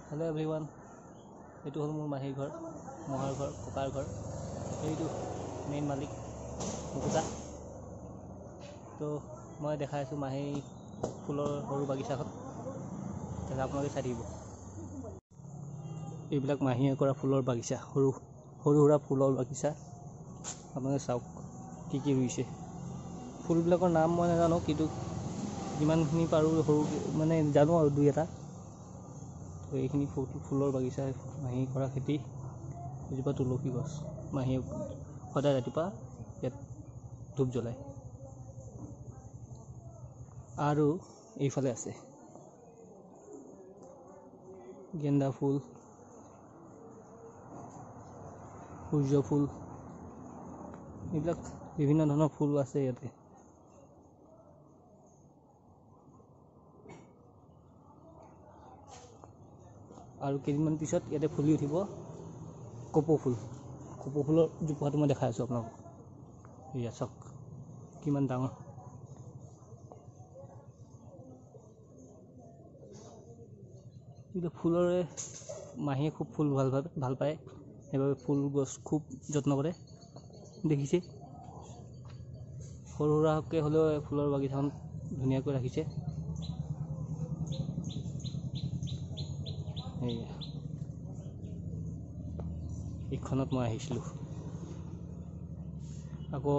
hello everyone এইটো হ'ল মোৰ মাহীৰ ঘৰ মহাৰ ঘৰ ককাৰ ঘৰ এইটো মেইন মালিক মুকুতা তো মই দেখাই আছোঁ মাহী ফুলৰ সৰু বাগিচাখন তাতে আপোনালোকে চাই থাকিব এইবিলাক মাহীয়ে কৰা ফুলৰ বাগিচা সৰু সুৰা ফুলৰ বাগিচা আপোনালোকে চাওক কি কি ৰুইছে ফুলবিলাকৰ নাম মই নাজানো কিন্তু যিমানখিনি পাৰোঁ সৰু মানে জানো আৰু দুই এটা তো এইখিনি ফুলৰ বাগিচা মাহী কৰা খেতি এজোপা তুলসী গছ মাহীয়ে সদায় ৰাতিপুৱা ইয়াত ধূপ জ্বলায় আৰু এইফালে আছে গেন্দা ফুল সূৰ্য ফুল এইবিলাক বিভিন্ন ধৰণৰ ফুল আছে ইয়াতে আৰু কেইদিনমান পিছত ইয়াতে ফুলি উঠিব কপৌ ফুলৰ জোপাটো মই দেখাই আছোঁ আপোনালোকক এয়া চাওক কিমান ডাঙৰ কিন্তু ফুলৰে মাহীয়ে খুব ফুল ভাল পায় সেইবাবে ফুল গছ খুব যত্ন কৰে দেখিছে সৰু সুৰাকৈ হ'লেও ফুলৰ বাগিচাখন ধুনীয়াকৈ ৰাখিছে এইখনত মই আহিছিলোঁ আকৌ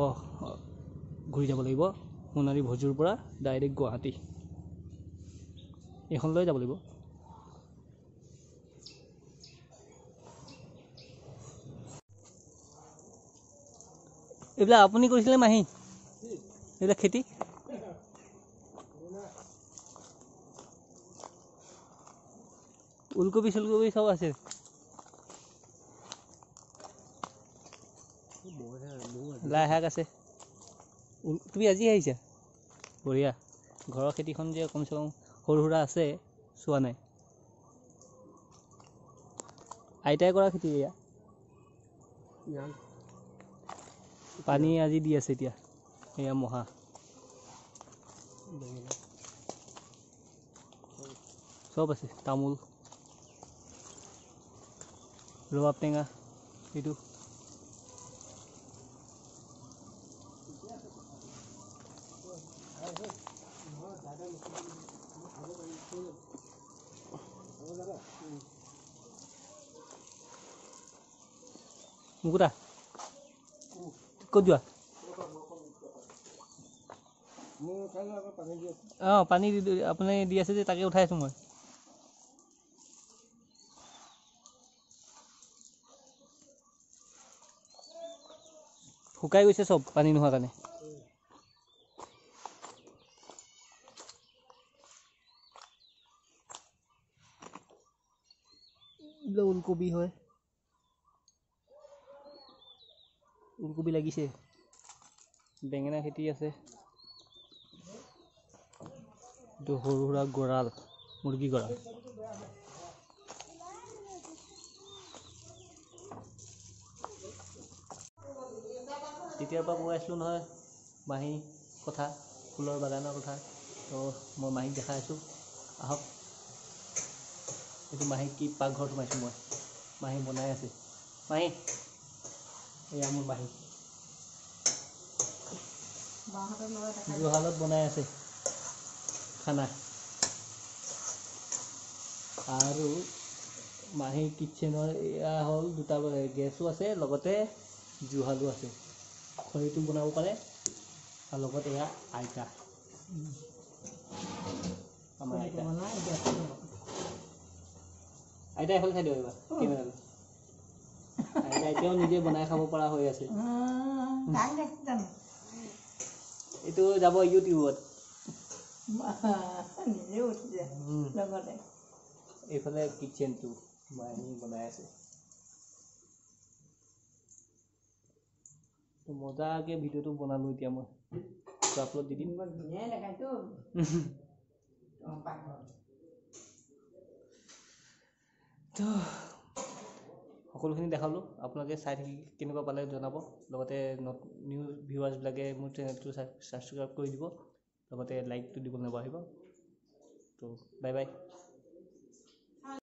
ঘূৰি যাব লাগিব সোণাৰী ভজুৰ পৰা ডাইৰেক্ট গুৱাহাটী এইখন লৈ যাব লাগিব এইবিলাক আপুনি কৰিছিলে মাহী এইবিলাক খেতি ওলকবি চুলকবি চব আছে লাই শাক আছে তুমি আজি আহিছা বঢ়িয়া ঘৰৰ খেতিখন যে কমচে কম সৰু সুৰা আছে চোৱা নাই আইতাই কৰা খেতি এয়া পানী আজি দি আছে এতিয়া এয়া মহা চব আছে তামোল ৰবাব টেঙা এইটো মুকুতা ক'ত যোৱা অঁ পানী আপুনি দি আছে যে তাকে উঠাই আছোঁ মই শুকাই গৈছে চব পানী নোহোৱাৰ কাৰণে এইবিলাক ওলকবি হয় ওলকবি লাগিছে বেঙেনা খেতি আছে এইটো সৰু সুৰা গঁৰাল মুৰ্গী গঁৰাল তেতিয়াৰ পৰা কৈ আছিলোঁ নহয় মাহী কথা ফুলৰ বাগানৰ কথা তো মই মাহীক দেখাই আছোঁ আহক এইটো মাহীক কি পাকঘৰত সোমাইছোঁ মই মাহী বনাই আছে মাহী এয়া মোৰ মাহী জুহালত বনাই আছে খানা আৰু মাহী কিটচেনৰ এয়া হ'ল দুটা গেছো আছে লগতে জুহালো আছে খৰিটো বনাব পাৰে আৰু লগত এয়া আইতা আমাৰ আইতা আইতা এখন খাই দিওঁ এইবাৰ কেমেৰালৈ আইতা এতিয়াও নিজে বনাই খাব পৰা হৈ আছে এইটো যাব ইউটিউবত এইফালে কিটচেনটো মাহী বনাই আছে মজাকৈ ভিডিঅ'টো বনালোঁ এতিয়া মই আপলোড দি দিম তো সকলোখিনি দেখালোঁ আপোনালোকে চাই থাকি কেনেকুৱা পালে জনাব লগতে নিউ ভিউৱাৰ্ছবিলাকে মোৰ চেনেলটো ছাবস্ক্ৰাইব কৰি দিব লগতে লাইকটো দিব নাপাহৰিব তো বাই বাই